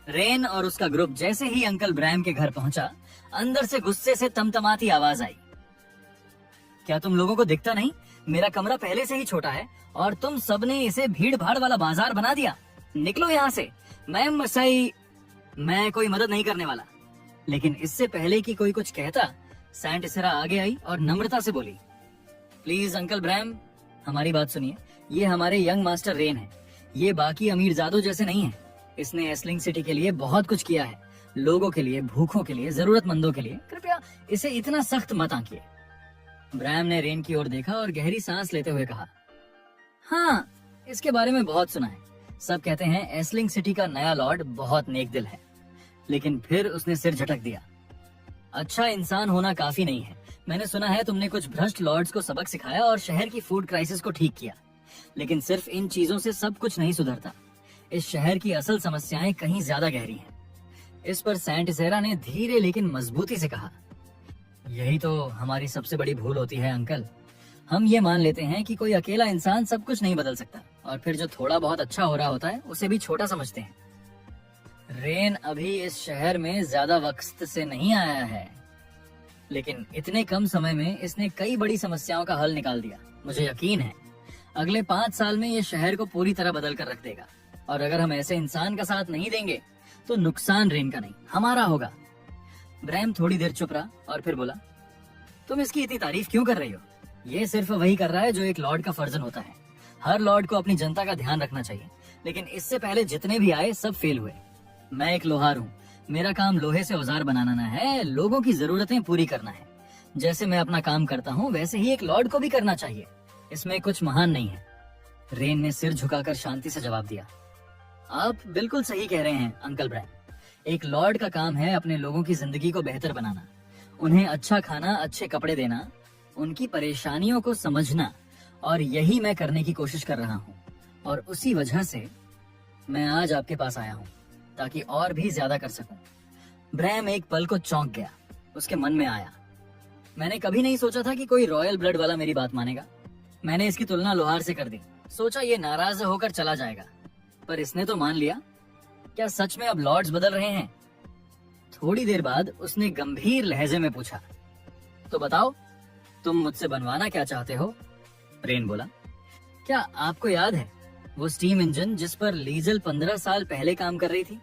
Rain और उसका group जैसे ही अंकल ब्रैम के घर पहुंचा, अंदर से गुस्से से तमतमाती आवाज आई। क्या तुम लोगों को दिखता नहीं? मेरा कमरा पहले से ही छोटा है और तुम सबने इसे भीड़ भाड़ वाला बाजार बना दिया। निकलो यहाँ से। मैं कोई मदद नहीं करने वाला। लेकिन इससे पहले कि कोई कुछ कहता, सैंट इसेरा आगे आई और नम्रता से बोली, प्लीज अंकल ब्रैम, हमारी बात सुनिए। ये हमारे यंग मास्टर रेन है। ये बाकी अमीरजादों जैसे नहीं है। इसने एस्लिंग सिटी के लिए बहुत कुछ किया है, लोगों के लिए, भूखों के लिए, जरूरतमंदों के लिए। कृपया इसे इतना सख्त मत आंकिए। ब्रैम ने रेन की ओर देखा और गहरी सांस लेते हुए कहा, हाँ, इसके बारे में बहुत सुना है। सब कहते हैं एस्लिंग सिटी का नया लॉर्ड बहुत नेक दिल है। लेकिन फिर उसने सिर झटक दिया। अच्छा इंसान होना काफी नहीं है। मैंने सुना है तुमने कुछ भ्रष्ट लॉर्ड्स को सबक सिखाया और शहर की फूड क्राइसिस को ठीक किया। लेकिन सिर्फ इन चीजों से सब कुछ नहीं सुधरता। इस शहर की असल समस्याएं कहीं ज्यादा गहरी हैं। इस पर सैंट इसेरा ने धीरे लेकिन मजबूती से कहा, यही तो हमारी सबसे बड़ी भूल होती है अंकल। हम ये मान लेते हैं कि कोई अकेला इंसान सब कुछ नहीं बदल सकता, और फिर जो थोड़ा बहुत अच्छा हो रहा होता है उसे भी छोटा समझते हैं। रेन अभी इस शहर में ज्यादा वक्त से नहीं आया है, लेकिन इतने कम समय में इसने कई बड़ी समस्याओं का हल निकाल दिया। मुझे यकीन है अगले 5 साल में ये शहर को पूरी तरह बदल कर रख देगा। और अगर हम ऐसे इंसान का साथ नहीं देंगे तो नुकसान रेन का नहीं, हमारा होगा। ब्रैम थोड़ी देर चुप रहा और फिर बोला, तुम इसकी इतनी तारीफ क्यों कर रही हो? ये सिर्फ वही कर रहा है जो एक लॉर्ड का फर्जन होता है। हर लॉर्ड को अपनी जनता का ध्यान रखना चाहिए। लेकिन इससे पहले जितने भी आए सब फेल हुए। मैं एक लोहार हूँ। मेरा काम लोहे से औजार बनाना न है, लोगों की जरूरतें पूरी करना है। जैसे मैं अपना काम करता हूँ वैसे ही एक लॉर्ड को भी करना चाहिए। इसमें कुछ महान नहीं है। रेन ने सिर झुकाकर शांति से जवाब दिया, आप बिल्कुल सही कह रहे हैं अंकल ब्रैम। एक लॉर्ड का काम है अपने लोगों की जिंदगी को बेहतर बनाना, उन्हें अच्छा खाना, अच्छे कपड़े देना, उनकी परेशानियों को समझना। और यही मैं करने की कोशिश कर रहा हूँ। और उसी वजह से मैं आज आपके पास आया हूँ, ताकि और भी ज्यादा कर सकूं। ब्रैम एक पल को चौंक गया। उसके मन में आया, मैंने कभी नहीं सोचा था कि कोई रॉयल ब्लड वाला मेरी बात मानेगा। मैंने इसकी तुलना लोहार से कर दी। सोचा ये नाराज होकर चला जाएगा, पर इसने तो मान लिया। क्या सच में अब लॉर्ड्स बदल रहे हैं? थोड़ी देर बाद उसने गंभीर लहजे में पूछा, तो बताओ तुम मुझसे बनवाना क्या चाहते हो? रेन बोला, क्या आपको याद है वो स्टीम इंजन जिस पर लीजल 15 साल पहले काम कर रही थी?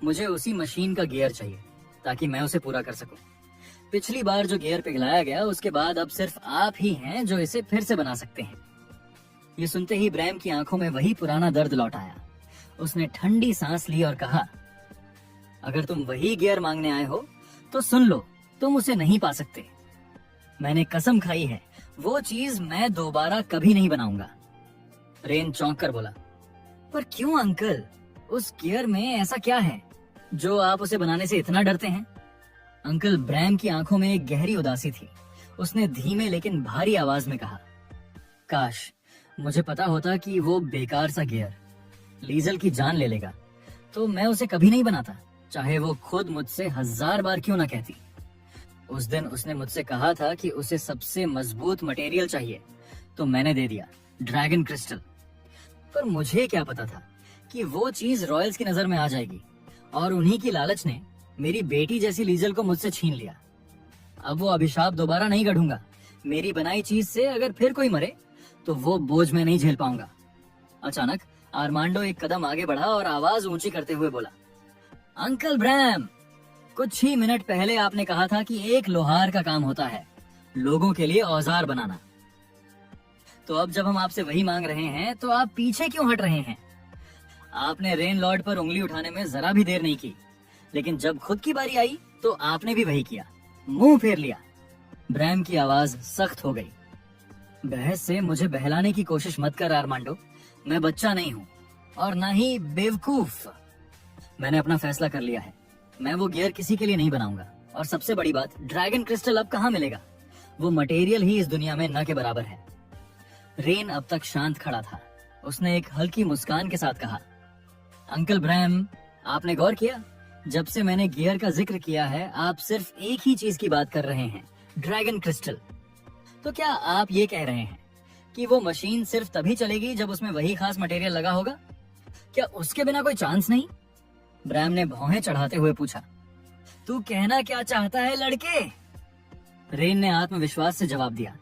मुझे उसी मशीन का गियर चाहिए ताकि मैं उसे पूरा कर सकूं। पिछली बार जो गियर पिघलाया गया उसके बाद अब सिर्फ आप ही हैं जो इसे फिर से बना सकते हैं। ये सुनते ही ब्रैम की आंखों में वही पुराना दर्द लौट आया। उसने ठंडी सांस ली और कहा, अगर तुम वही गियर मांगने आए हो तो सुन लो, तुम उसे नहीं पा सकते। मैंने कसम खाई है वो चीज मैं दोबारा कभी नहीं बनाऊंगा। रेन चौंक कर बोला, पर क्यों अंकल? उस गियर में ऐसा क्या है जो आप उसे बनाने से इतना डरते हैं? अंकल ब्रैम की आंखों में एक गहरी उदासी थी। उसने धीमे लेकिन भारी आवाज में कहा, काश मुझे पता होता कि वो बेकार सा गियर लीजल की जान ले लेगा तो मैं उसे कभी नहीं बनाता, चाहे वो खुद मुझसे 1000 बार क्यों ना कहती। उस दिन उसने मुझसे कहा था कि उसे सबसे मजबूत मटेरियल चाहिए, तो मैंने दे दिया, ड्रैगन क्रिस्टल। पर मुझे क्या पता था कि वो चीज रॉयल्स की नजर में आ जाएगी, और उन्हीं की लालच ने मेरी बेटी जैसी लीजल को मुझसे छीन लिया। अब वो अभिशाप दोबारा नहीं गढ़ूंगा। मेरी बनाई चीज से अगर फिर कोई मरे तो वो बोझ मैं नहीं झेल पाऊंगा। अचानक आर्मांडो एक कदम आगे बढ़ा और आवाज ऊंची करते हुए बोला, अंकल ब्रैम, कुछ ही मिनट पहले आपने कहा था कि एक लोहार का काम होता है लोगों के लिए औजार बनाना। तो अब जब हम आपसे वही मांग रहे हैं तो आप पीछे क्यों हट रहे हैं? आपने रेन लॉर्ड पर उंगली उठाने में जरा भी देर नहीं की, लेकिन जब खुद की बारी आई तो आपने भी वही किया, मुंह फेर लिया। ब्रैम की आवाज सख्त हो गई। बहस से मुझे बहलाने की कोशिश मत कर आर्मांडो। मैं बच्चा नहीं हूँ और ना ही बेवकूफ। मैंने अपना फैसला कर लिया है। मैं वो गियर किसी के लिए नहीं बनाऊंगा। और सबसे बड़ी बात, ड्रैगन क्रिस्टल अब कहाँ मिलेगा? वो मटेरियल ही इस दुनिया में न के बराबर है। रेन अब तक शांत खड़ा था। उसने एक हल्की मुस्कान के साथ कहा, अंकल ब्रैम, आपने गौर किया? जब से मैंने गियर का जिक्र किया है आप सिर्फ एक ही चीज की बात कर रहे हैं, ड्रैगन क्रिस्टल। तो क्या आप ये कह रहे हैं कि वो मशीन सिर्फ तभी चलेगी जब उसमें वही खास मटेरियल लगा होगा? क्या उसके बिना कोई चांस नहीं? ब्रैम ने भौहें चढ़ाते हुए पूछा, तू कहना क्या चाहता है लड़के? रेन ने आत्मविश्वास से जवाब दिया,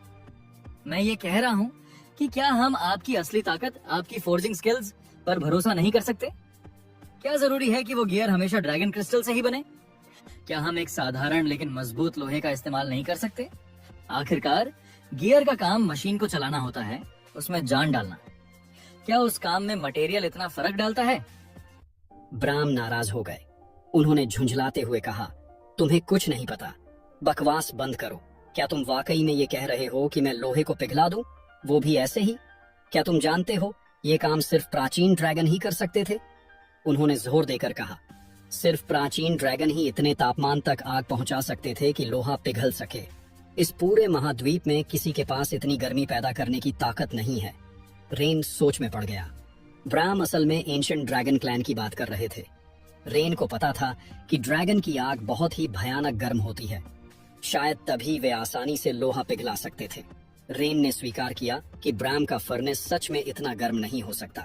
मैं ये कह रहा हूँ कि क्या हम आपकी असली ताकत, आपकी फोर्जिंग स्किल्स पर भरोसा नहीं कर सकते? क्या जरूरी है कि वो गियर हमेशा ड्रैगन क्रिस्टल से ही बने? क्या हम एक साधारण लेकिन मजबूत लोहे का इस्तेमाल नहीं कर सकते? आखिरकार गियर का काम मशीन को चलाना होता है, उसमें जान डालना। क्या उस काम में मटेरियल इतना फर्क डालता है? ब्राम नाराज हो गए। उन्होंने झुंझलाते हुए कहा, तुम्हें कुछ नहीं पता, बकवास बंद करो। क्या तुम वाकई में ये कह रहे हो कि मैं लोहे को पिघला दूं, वो भी ऐसे ही? क्या तुम जानते हो ये काम सिर्फ प्राचीन ड्रैगन ही कर सकते थे? उन्होंने जोर देकर कहा, सिर्फ प्राचीन ड्रैगन ही इतने तापमान तक आग पहुंचा सकते थे कि लोहा पिघल सके। इस पूरे महाद्वीप में किसी के पास इतनी गर्मी पैदा करने की ताकत नहीं है। रेन सोच में पड़ गया। ब्राम असल में एंशिएंट ड्रैगन क्लैन की बात कर रहे थे। रेन को पता था कि ड्रैगन की आग बहुत ही भयानक गर्म होती है, शायद तभी वे आसानी से लोहा पिघला सकते थे। रेन ने स्वीकार किया कि ब्राम का फर्नेस सच में इतना गर्म नहीं हो सकता,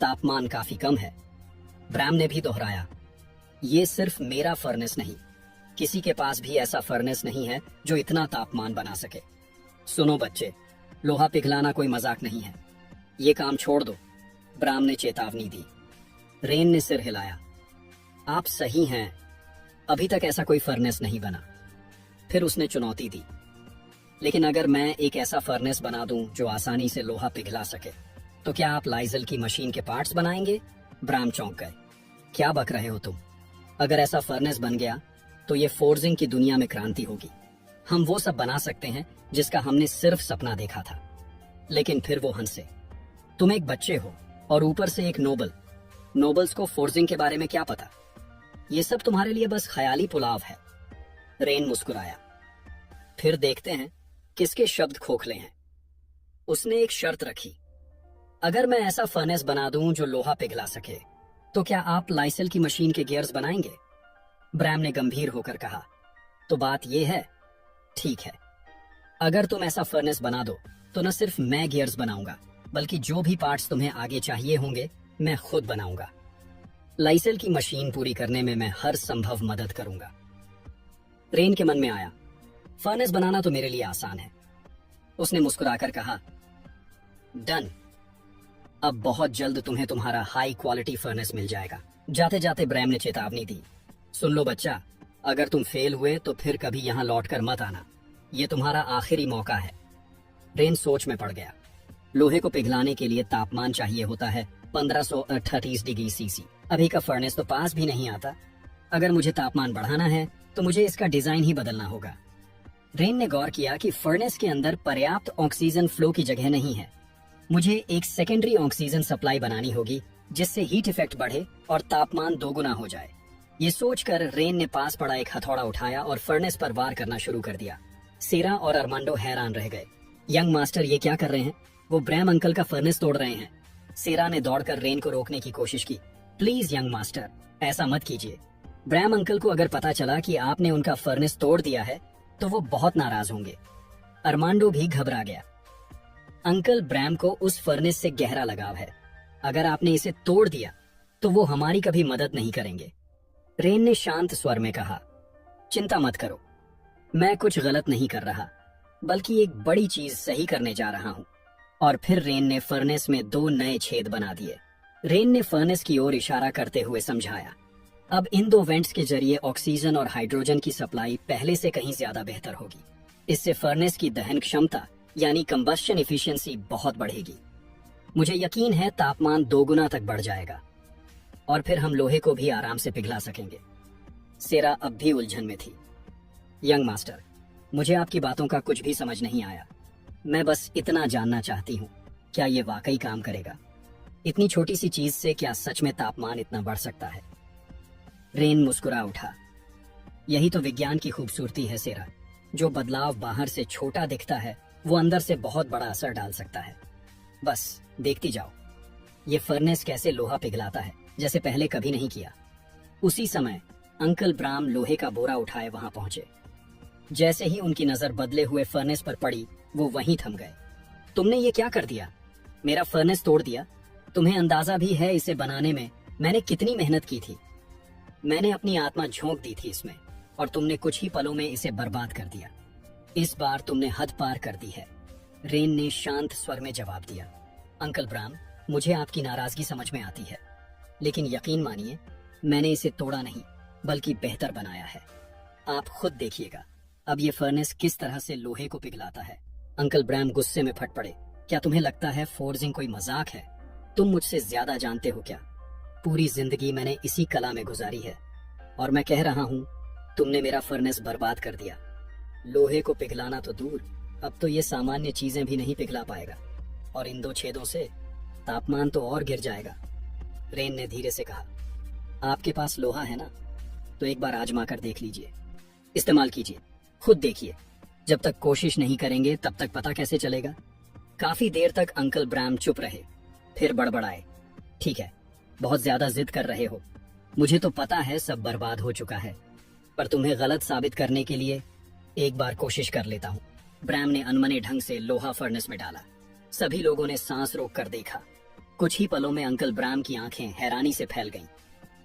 तापमान काफी कम है। ब्राम ने भी दोहराया, ये सिर्फ मेरा फर्नेस नहीं, किसी के पास भी ऐसा फर्नेस नहीं है जो इतना तापमान बना सके। सुनो बच्चे, लोहा पिघलाना कोई मजाक नहीं है, ये काम छोड़ दो, ब्राम ने चेतावनी दी। रेन ने सिर हिलाया, आप सही हैं, अभी तक ऐसा कोई फर्नेस नहीं बना। फिर उसने चुनौती दी, लेकिन अगर मैं एक ऐसा फर्नेस बना दूं जो आसानी से लोहा पिघला सके, तो क्या आप लाइजल की मशीन के पार्ट्स बनाएंगे? ब्राम चौंक गए। क्या बक रहे हो तुम? अगर ऐसा फर्नेस बन गया तो ये फोर्जिंग की दुनिया में क्रांति होगी। हम वो सब बना सकते हैं जिसका हमने सिर्फ सपना देखा था। लेकिन फिर वो हंसे। तुम एक बच्चे हो और ऊपर से एक नोबल। नोबल्स को फोर्जिंग के बारे में क्या पता? ये सब तुम्हारे लिए बस ख्याली पुलाव है। रेन मुस्कुराया। फिर देखते हैं किसके शब्द खोखले हैं। उसने एक शर्त रखी, अगर मैं ऐसा फर्नेस बना दूं जो लोहा पिघला सके, तो क्या आप लाइसेल की मशीन के गियर्स बनाएंगे? ब्रैम ने गंभीर होकर कहा, तो बात यह है, ठीक है, अगर तुम ऐसा फर्नेस बना दो तो न सिर्फ मैं गियर्स बनाऊंगा, बल्कि जो भी पार्ट्स तुम्हें आगे चाहिए होंगे मैं खुद बनाऊंगा। लाइसेल की मशीन पूरी करने में मैं हर संभव मदद करूंगा। रेन के मन में आया, फर्नेस बनाना तो मेरे लिए आसान है। उसने मुस्कुराकर कहा, डन, अब बहुत जल्द तुम्हें तुम्हारा हाई क्वालिटी फर्नेस मिल जाएगा। जाते जाते ब्रैम ने चेतावनी दी, सुन लो बच्चा, अगर तुम फेल हुए तो फिर कभी यहाँ लौटकर मत आना, ये तुम्हारा आखिरी मौका है। रेन सोच में पड़ गया। लोहे को पिघलाने के लिए तापमान चाहिए होता है 1538 डिग्री सीसी। अभी का फर्नेस तो पास भी नहीं आता। अगर मुझे तापमान बढ़ाना है तो मुझे इसका डिजाइन ही बदलना होगा। रेन ने गौर किया कि फर्नेस के अंदर पर्याप्त ऑक्सीजन फ्लो की जगह नहीं है। मुझे एक सेकेंडरी ऑक्सीजन सप्लाई बनानी होगी जिससे हीट इफेक्ट बढ़े और तापमान दोगुना हो जाए। ये सोचकर रेन ने पास पड़ा एक हथौड़ा उठाया और फर्नेस पर वार करना शुरू कर दिया। सेरा और अरमांडो हैरान रह गए। यंग मास्टर ये क्या कर रहे हैं? वो ब्रैम अंकल का फर्नेस तोड़ रहे हैं। सेरा ने दौड़कर रेन को रोकने की कोशिश की। प्लीज यंग मास्टर, ऐसा मत कीजिए। ब्रैम अंकल को अगर पता चला कि आपने उनका फर्नेस तोड़ दिया है तो वो बहुत नाराज होंगे। अरमांडो भी घबरा गया। अंकल ब्रैम को उस फर्नेस से गहरा लगाव है। अगर आपने इसे तोड़ दिया तो वो हमारी कभी मदद नहीं करेंगे। रेन ने शांत स्वर में कहा, चिंता मत करो, मैं कुछ गलत नहीं कर रहा, बल्कि एक बड़ी चीज सही करने जा रहा हूँ। और फिर रेन ने फर्नेस में 2 नए छेद बना दिए। रेन ने फर्नेस की ओर इशारा करते हुए समझाया, अब इन 2 वेंट्स के जरिए ऑक्सीजन और हाइड्रोजन की सप्लाई पहले से कहीं ज्यादा बेहतर होगी। इससे फर्नेस की दहन क्षमता यानी कंबस्शन एफिशिएंसी बहुत बढ़ेगी। मुझे यकीन है तापमान 2 गुना तक बढ़ जाएगा और फिर हम लोहे को भी आराम से पिघला सकेंगे। सेरा अब भी उलझन में थी। यंग मास्टर, मुझे आपकी बातों का कुछ भी समझ नहीं आया। मैं बस इतना जानना चाहती हूँ, क्या ये वाकई काम करेगा? इतनी छोटी सी चीज से क्या सच में तापमान इतना बढ़ सकता है? रेन मुस्कुरा उठा। यही तो विज्ञान की खूबसूरती है सेरा, जो बदलाव बाहर से छोटा दिखता है वो अंदर से बहुत बड़ा असर डाल सकता है। बस देखती जाओ, ये फर्नेस कैसे लोहा पिघलाता है जैसे पहले कभी नहीं किया। उसी समय अंकल ब्राम लोहे का बोरा उठाए वहां पहुंचे। जैसे ही उनकी नजर बदले हुए फर्नेस पर पड़ी वो वहीं थम गए। तुमने ये क्या कर दिया? मेरा फर्नेस तोड़ दिया। तुम्हें अंदाजा भी है इसे बनाने में मैंने कितनी मेहनत की थी। मैंने अपनी आत्मा झोंक दी थी इसमें, और तुमने कुछ ही पलों में इसे बर्बाद कर दिया। इस बार तुमने हद पार कर दी है, रेन ने शांत स्वर में जवाब दिया। अंकल ब्राम, मुझे आपकी नाराजगी समझ में आती है, लेकिन यकीन मानिए मैंने इसे तोड़ा नहीं बल्कि बेहतर बनाया है। आप खुद देखिएगा अब ये फर्नेस किस तरह से लोहे को पिघलाता है। अंकल ब्राम गुस्से में फट पड़े। क्या तुम्हें लगता है फोर्जिंग कोई मजाक है? तुम मुझसे ज्यादा जानते हो क्या? पूरी जिंदगी मैंने इसी कला में गुजारी है, और मैं कह रहा हूँ तुमने मेरा फर्नेस बर्बाद कर दिया। लोहे को पिघलाना तो दूर, अब तो ये सामान्य चीजें भी नहीं पिघला पाएगा, और इन 2 छेदों से तापमान तो और गिर जाएगा। रेन ने धीरे से कहा, आपके पास लोहा है ना, तो एक बार आजमा कर देख लीजिए, इस्तेमाल कीजिए, खुद देखिए। जब तक कोशिश नहीं करेंगे तब तक पता कैसे चलेगा? काफी देर तक अंकल ब्राम चुप रहे, फिर बड़बड़ाए। ठीक है, बहुत ज्यादा जिद कर रहे हो, मुझे तो पता है सब बर्बाद हो चुका है, पर तुम्हें गलत साबित करने के लिए एक बार कोशिश कर लेता हूँ। ब्राम ने अनमने ढंग से लोहा फर्नेस में डाला। सभी लोगों ने सांस रोक कर देखा। कुछ ही पलों में अंकल ब्राम की आंखें हैरानी से फैल गईं।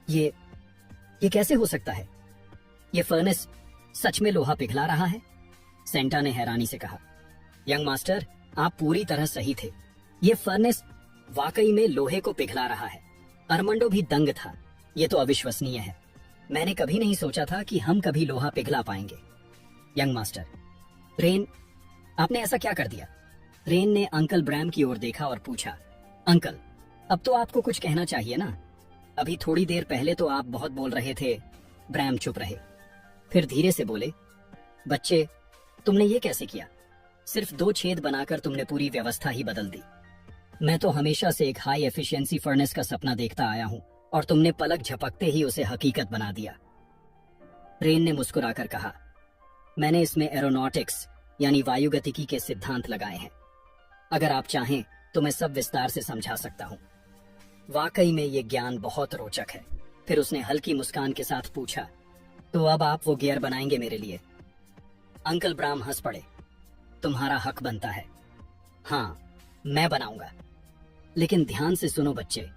ये कैसे हो सकता है? ये फर्नेस सच में लोहा पिघला रहा है? सेंटा ने हैरानी से कहा। यंग मास्टर, आप पूरी तरह सही थे, ये फर्नेस वाकई में लोहे को पिघला रहा है। अरमांडो भी दंग था। ये तो अविश्वसनीय है। मैंने कभी नहीं सोचा था कि हम कभी लोहा पिघला पाएंगे। यंग मास्टर, रेन, आपने ऐसा क्या कर दिया? रेन ने अंकल ब्राम की ओर देखा और पूछा। अंकल, अब तो आपको कुछ कहना चाहिए ना, अभी थोड़ी देर पहले तो आप बहुत बोल रहे थे। ब्राम चुप रहे, फिर धीरे से बोले, बच्चे, तुमने ये कैसे किया? सिर्फ 2 छेद बनाकर तुमने पूरी व्यवस्था ही बदल दी। मैं तो हमेशा से एक हाई एफिशिएंसी फर्नेस का सपना देखता आया हूँ, और तुमने पलक झपकते ही उसे हकीकत बना दिया। रेन ने मुस्कुराकर कहा, मैंने इसमें एरोनॉटिक्स यानी वायुगतिकी के सिद्धांत लगाए हैं। अगर आप चाहें तो मैं सब विस्तार से समझा सकता हूँ। वाकई में ये ज्ञान बहुत रोचक है। फिर उसने हल्की मुस्कान के साथ पूछा, तो अब आप वो गियर बनाएंगे मेरे लिए? अंकल ब्राम हंस पड़े। तुम्हारा हक बनता है। हाँ, मैं बनाऊंगा। लेकिन ध्यान से सुनो बच्चे,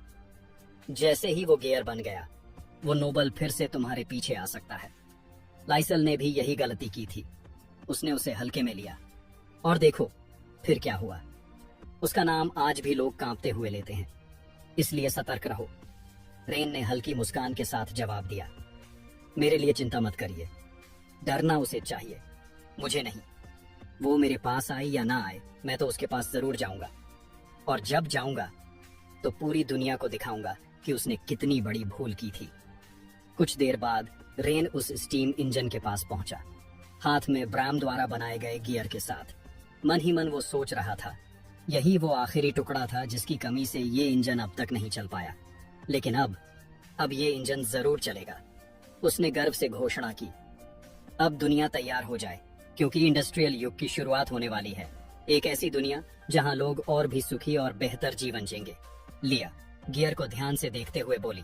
जैसे ही वो गियर बन गया, वो नोबल फिर से तुम्हारे पीछे आ सकता है। लाइसल ने भी यही गलती की थी, उसने उसे हल्के में लिया, और देखो फिर क्या हुआ। उसका नाम आज भी लोग कांपते हुए लेते हैं, इसलिए सतर्क रहो। रेन ने हल्की मुस्कान के साथ जवाब दिया, मेरे लिए चिंता मत करिए, डरना उसे चाहिए, मुझे नहीं। वो मेरे पास आए या ना आए, मैं तो उसके पास जरूर जाऊंगा, और जब जाऊंगा तो पूरी दुनिया को दिखाऊंगा कि उसने कितनी बड़ी भूल की थी। कुछ देर बाद रेन उस स्टीम इंजन के पास पहुंचा, हाथ में ब्राम द्वारा बनाए गए गियर के साथ। मन ही मन वो सोच रहा था, यही वो आखिरी टुकड़ा था जिसकी कमी से ये इंजन अब तक नहीं चल पाया। लेकिन अब ये इंजन जरूर चलेगा। उसने गर्व से घोषणा की, अब दुनिया तैयार हो जाए, क्योंकि इंडस्ट्रियल युग की शुरुआत होने वाली है। एक ऐसी दुनिया जहां लोग और भी सुखी और बेहतर जीवन जिएंगे। लिया गियर को ध्यान से देखते हुए बोली,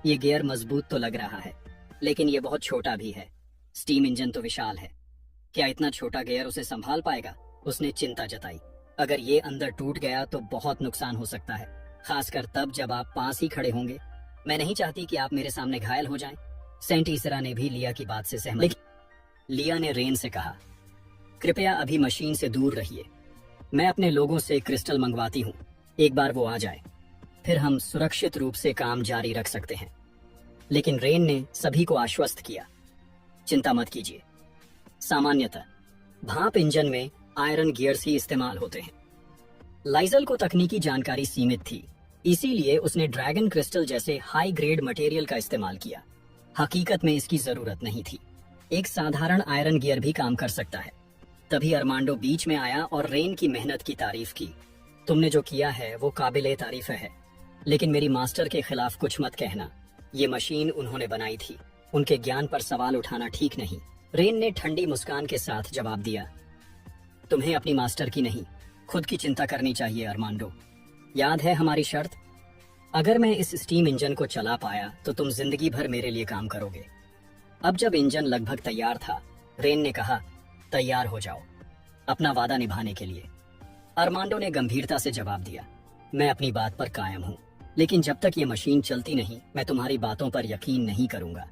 ये गियर मजबूत तो लग रहा है, लेकिन ये बहुत छोटा भी है। स्टीम इंजन तो विशाल है, क्या इतना छोटा गियर उसे संभाल पाएगा? उसने चिंता जताई। अगर ये अंदर टूट गया तो बहुत नुकसान हो सकता है, खासकर तब जब आप पास ही खड़े होंगे। मैं नहीं चाहती कि आप मेरे सामने घायल हो जाएं। सेंट ईसरा ने भी लिया की बात से सहमत। लिया ने रेन से कहा, कृपया अभी मशीन से दूर रहिए, मैं अपने लोगों से क्रिस्टल मंगवाती हूँ। एक बार वो आ जाए, फिर हम सुरक्षित रूप से काम जारी रख सकते हैं। लेकिन रेन ने सभी को आश्वस्त किया, चिंता मत कीजिए, सामान्यतः भाप इंजन में आयरन गियर्स ही इस्तेमाल होते हैं। लाइजल को तकनीकी जानकारी सीमित थी, इसीलिए उसने ड्रैगन क्रिस्टल जैसे हाई ग्रेड मटेरियल का इस्तेमाल किया। हकीकत में इसकी जरूरत नहीं थी, एक साधारण आयरन गियर भी काम कर सकता है। तभी अरमांडो बीच में आया और रेन की मेहनत की तारीफ की। तुमने जो किया है वो काबिले तारीफ है, लेकिन मेरी मास्टर के खिलाफ कुछ मत कहना। ये मशीन उन्होंने बनाई थी, उनके ज्ञान पर सवाल उठाना ठीक नहीं। रेन ने ठंडी मुस्कान के साथ जवाब दिया, तुम्हें अपनी मास्टर की नहीं, खुद की चिंता करनी चाहिए अरमांडो। याद है हमारी शर्त? अगर मैं इस स्टीम इंजन को चला पाया तो तुम जिंदगी भर मेरे लिए काम करोगे। अब जब इंजन लगभग तैयार था, रेन ने कहा, तैयार हो जाओ अपना वादा निभाने के लिए। अरमांडो ने गंभीरता से जवाब दिया, मैं अपनी बात पर कायम हूँ। लेकिन जब तक ये मशीन चलती नहीं मैं तुम्हारी बातों पर यकीन नहीं करूंगा।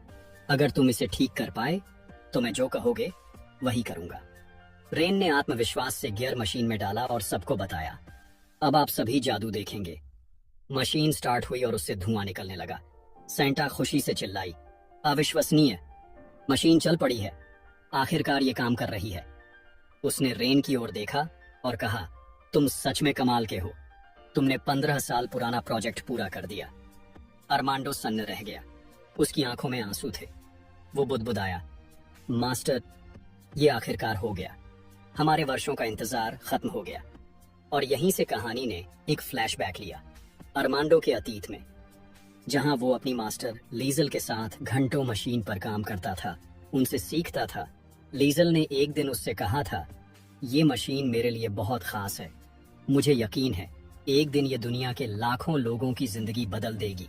अगर तुम इसे ठीक कर पाए तो मैं जो कहोगे वही करूंगा। रेन ने आत्मविश्वास से गियर मशीन में डाला और सबको बताया, अब आप सभी जादू देखेंगे। मशीन स्टार्ट हुई और उससे धुआं निकलने लगा। सेंटा खुशी से चिल्लाई, अविश्वसनीय, मशीन चल पड़ी है, आखिरकार ये काम कर रही है। उसने रेन की ओर देखा और कहा, तुम सच में कमाल के हो, तुमने 15 साल पुराना प्रोजेक्ट पूरा कर दिया। अरमांडो सन्न रह गया, उसकी आंखों में आंसू थे। वो बुदबुदाया, मास्टर, ये आखिरकार हो गया, हमारे वर्षों का इंतजार खत्म हो गया। और यहीं से कहानी ने एक फ्लैशबैक लिया अरमांडो के अतीत में, जहां वो अपनी मास्टर लीजल के साथ घंटों मशीन पर काम करता था, उनसे सीखता था। लीजल ने एक दिन उससे कहा था, ये मशीन मेरे लिए बहुत खास है, मुझे यकीन है एक दिन ये दुनिया के लाखों लोगों की जिंदगी बदल देगी,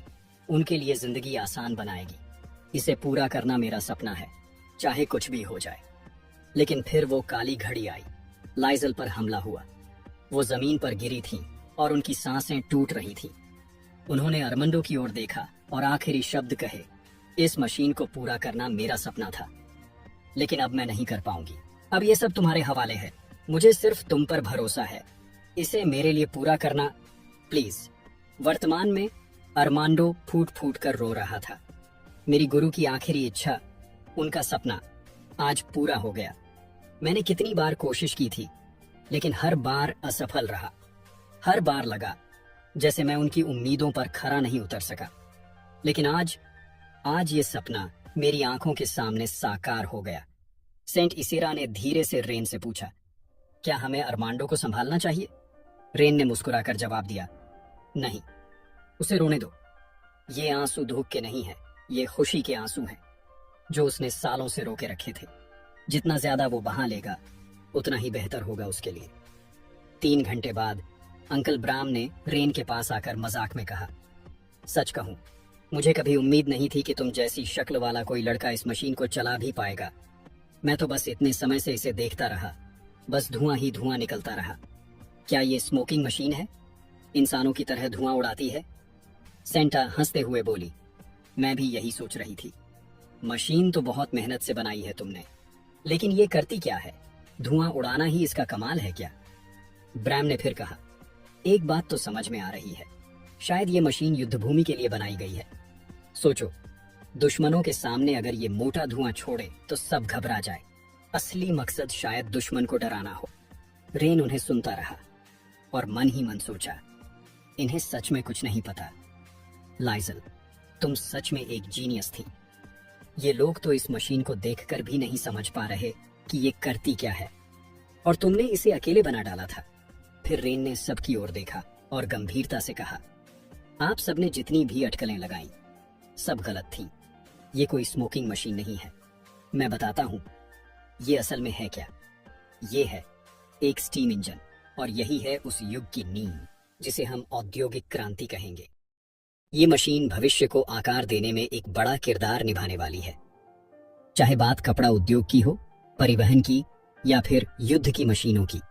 उनके लिए जिंदगी आसान बनाएगी। इसे पूरा करना मेरा सपना है, चाहे कुछ भी हो जाए। लेकिन फिर वो काली घड़ी आई, लाइजल पर हमला हुआ। वो जमीन पर गिरी थी और उनकी सांसें टूट रही थी। उन्होंने अरमांडो की ओर देखा और आखिरी शब्द कहे, इस मशीन को पूरा करना मेरा सपना था, लेकिन अब मैं नहीं कर पाऊंगी। अब ये सब तुम्हारे हवाले है, मुझे सिर्फ तुम पर भरोसा है, इसे मेरे लिए पूरा करना प्लीज। वर्तमान में अरमांडो फूट फूट कर रो रहा था। मेरी गुरु की आखिरी इच्छा, उनका सपना आज पूरा हो गया। मैंने कितनी बार कोशिश की थी, लेकिन हर बार असफल रहा। हर बार लगा जैसे मैं उनकी उम्मीदों पर खरा नहीं उतर सका। लेकिन आज ये सपना मेरी आंखों के सामने साकार हो गया। सेंट इसिरा ने धीरे से रेन से पूछा, क्या हमें अरमांडो को संभालना चाहिए? रेन ने मुस्कुराकर जवाब दिया, नहीं, उसे रोने दो। ये आंसू दुख के नहीं है, ये खुशी के आंसू हैं, जो उसने सालों से रोके रखे थे। जितना ज्यादा वो बहा लेगा उतना ही बेहतर होगा उसके लिए। 3 घंटे बाद अंकल ब्राम ने रेन के पास आकर मजाक में कहा, सच कहूं, मुझे कभी उम्मीद नहीं थी कि तुम जैसी शक्ल वाला कोई लड़का इस मशीन को चला भी पाएगा। मैं तो बस इतने समय से इसे देखता रहा, बस धुआं ही धुआं निकलता रहा। क्या ये स्मोकिंग मशीन है? इंसानों की तरह धुआं उड़ाती है? सेंटा हंसते हुए बोली, मैं भी यही सोच रही थी। मशीन तो बहुत मेहनत से बनाई है तुमने, लेकिन ये करती क्या है? धुआं उड़ाना ही इसका कमाल है क्या? ब्रैम ने फिर कहा, एक बात तो समझ में आ रही है, शायद ये मशीन युद्धभूमि के लिए बनाई गई है। सोचो, दुश्मनों के सामने अगर ये मोटा धुआं छोड़े तो सब घबरा जाए। असली मकसद शायद दुश्मन को डराना हो। रेन उन्हें सुनता रहा और मन ही मन सोचा, इन्हें सच में कुछ नहीं पता। लाइजल, तुम सच में एक जीनियस थी। ये लोग तो इस मशीन को देखकर भी नहीं समझ पा रहे कि ये करती क्या है, और तुमने इसे अकेले बना डाला था। फिर रेन ने सबकी ओर देखा और गंभीरता से कहा, आप सबने जितनी भी अटकलें लगाई सब गलत थी। ये कोई स्मोकिंग मशीन नहीं है। मैं बताता हूं ये असल में है क्या। ये है एक स्टीम इंजन, और यही है उस युग की नींव जिसे हम औद्योगिक क्रांति कहेंगे। ये मशीन भविष्य को आकार देने में एक बड़ा किरदार निभाने वाली है। चाहे बात कपड़ा उद्योग की हो, परिवहन की, या फिर युद्ध की मशीनों की,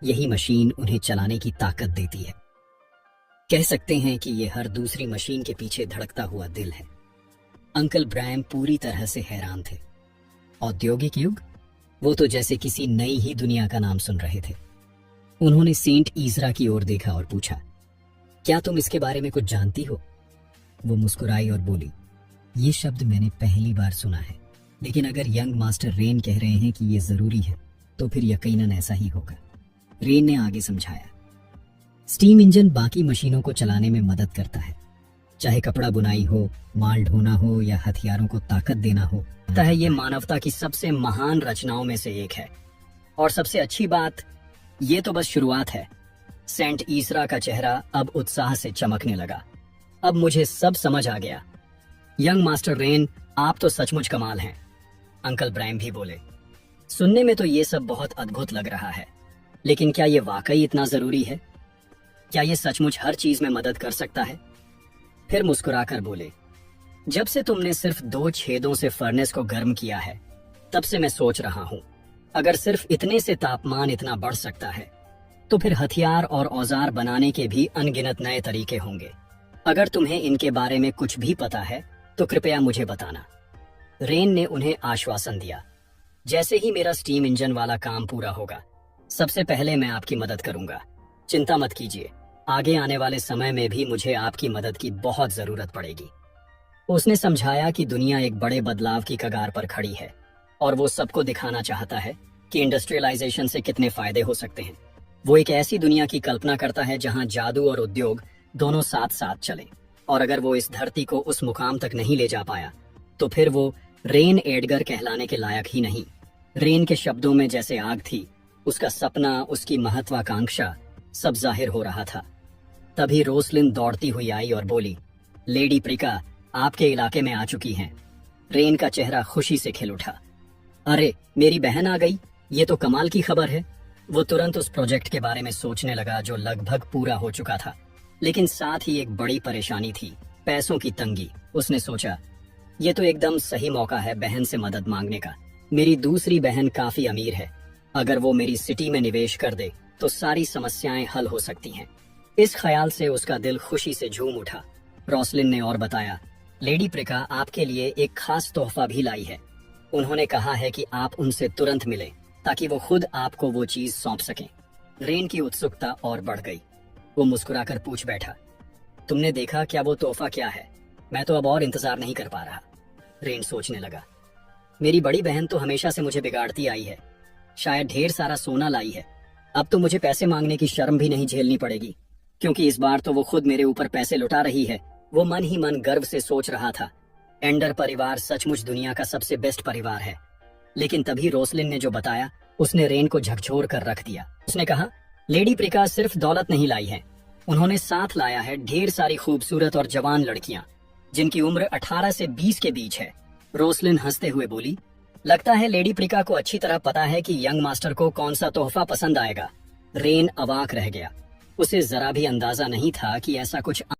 यही मशीन उन्हें चलाने की ताकत देती है। कह सकते हैं कि ये हर दूसरी मशीन के पीछे धड़कता हुआ दिल है। अंकल ब्रैम पूरी तरह से हैरान थे। औद्योगिक युग? वो तो जैसे किसी नई ही दुनिया का नाम सुन रहे थे। उन्होंने सेंट ईजरा की ओर देखा और पूछा, क्या तुम इसके बारे में कुछ जानती हो? वो मुस्कुराई और बोली, ये शब्द मैंने पहली बार सुना है, लेकिन अगर यंग मास्टर रेन कह रहे हैं कि ये जरूरी है तो फिर यकीनन ऐसा ही होगा। रेन ने आगे समझाया, स्टीम इंजन बाकी मशीनों को चलाने में मदद करता है, चाहे कपड़ा बुनाई हो, माल ढोना हो, या हथियारों को ताकत देना हो। लगता है ये मानवता की सबसे महान रचनाओं में से एक है। और सबसे अच्छी बात, ये तो बस शुरुआत है। सेंट ईसरा का चेहरा अब उत्साह से चमकने लगा। अब मुझे सब समझ आ गया। यंग मास्टर रेन, आप तो सचमुच कमाल हैं। अंकल ब्रैम भी बोले, सुनने में तो ये सब बहुत अद्भुत लग रहा है, लेकिन क्या ये वाकई इतना जरूरी है? क्या ये सचमुच हर चीज में मदद कर सकता है? फिर मुस्कुराकर बोले, जब से तुमने सिर्फ 2 छेदों से फर्नेस को गर्म किया है, तब से मैं सोच रहा हूं, अगर सिर्फ इतने से तापमान इतना बढ़ सकता है, तो फिर हथियार और औजार बनाने के भी अनगिनत नए तरीके होंगे। अगर तुम्हें इनके बारे में कुछ भी पता है तो कृपया मुझे बताना। रेन ने उन्हें आश्वासन दिया। जैसे ही मेरा स्टीम इंजन वाला काम पूरा होगा, सबसे पहले मैं आपकी मदद करूंगा। चिंता मत कीजिए, आगे आने वाले समय में भी मुझे आपकी मदद की बहुत जरूरत पड़ेगी। उसने समझाया कि दुनिया एक बड़े बदलाव की कगार पर खड़ी है और वो सबको दिखाना चाहता है कि इंडस्ट्रियलाइजेशन से कितने फायदे हो सकते हैं। वो एक ऐसी दुनिया की कल्पना करता है जहां जादू और उद्योग दोनों साथ साथ चले, और अगर वो इस धरती को उस मुकाम तक नहीं ले जा पाया तो फिर वो रेन एडगर कहलाने के लायक ही नहीं। रेन के शब्दों में जैसे आग थी, उसका सपना, उसकी महत्वाकांक्षा सब जाहिर हो रहा था। तभी रोसलिन दौड़ती हुई आई और बोली, लेडी प्रिका आपके इलाके में आ चुकी हैं। रेन का चेहरा खुशी से खिल उठा। अरे, मेरी बहन आ गई, ये तो कमाल की खबर है। वो तुरंत उस प्रोजेक्ट के बारे में सोचने लगा जो लगभग पूरा हो चुका था, लेकिन साथ ही एक बड़ी परेशानी थी, पैसों की तंगी। उसने सोचा, ये तो एकदम सही मौका है बहन से मदद मांगने का। मेरी दूसरी बहन काफी अमीर है, अगर वो मेरी सिटी में निवेश कर दे तो सारी समस्याएं हल हो सकती हैं। इस ख्याल से उसका दिल खुशी से झूम उठा। रोसलिन ने और बताया, लेडी प्रिका आपके लिए एक खास तोहफा भी लाई है। उन्होंने कहा है कि आप उनसे तुरंत मिलें ताकि वो खुद आपको वो चीज सौंप सकें। रेन की उत्सुकता और बढ़ गई। वो मुस्कुराकर पूछ बैठा, तुमने देखा क्या वो तोहफा क्या है? मैं तो अब और इंतजार नहीं कर पा रहा। रेन सोचने लगा, मेरी बड़ी बहन तो हमेशा से मुझे बिगाड़ती आई है, शायद ढेर सारा सोना लाई है। अब तो मुझे पैसे मांगने की शर्म भी नहीं झेलनी पड़ेगी, क्योंकि इस बार तो वो खुद मेरे ऊपर पैसे लुटा रही है। वो मन ही मन गर्व से सोच रहा था, एंडर परिवार सचमुच दुनिया का सबसे बेस्ट परिवार है। लेकिन तभी रोसलिन ने जो बताया, उसने रेन को झकझोर कर रख दिया। उसने कहा, लेडी प्रिका सिर्फ दौलत नहीं लाई है, उन्होंने साथ लाया है ढेर सारी खूबसूरत और जवान लड़कियां जिनकी उम्र 18 से 20 के बीच है। रोसलिन हंसते हुए बोली, लगता है लेडी प्रिका को अच्छी तरह पता है कि यंग मास्टर को कौन सा तोहफा पसंद आएगा। रेन अवाक रह गया। उसे जरा भी अंदाजा नहीं था कि ऐसा कुछ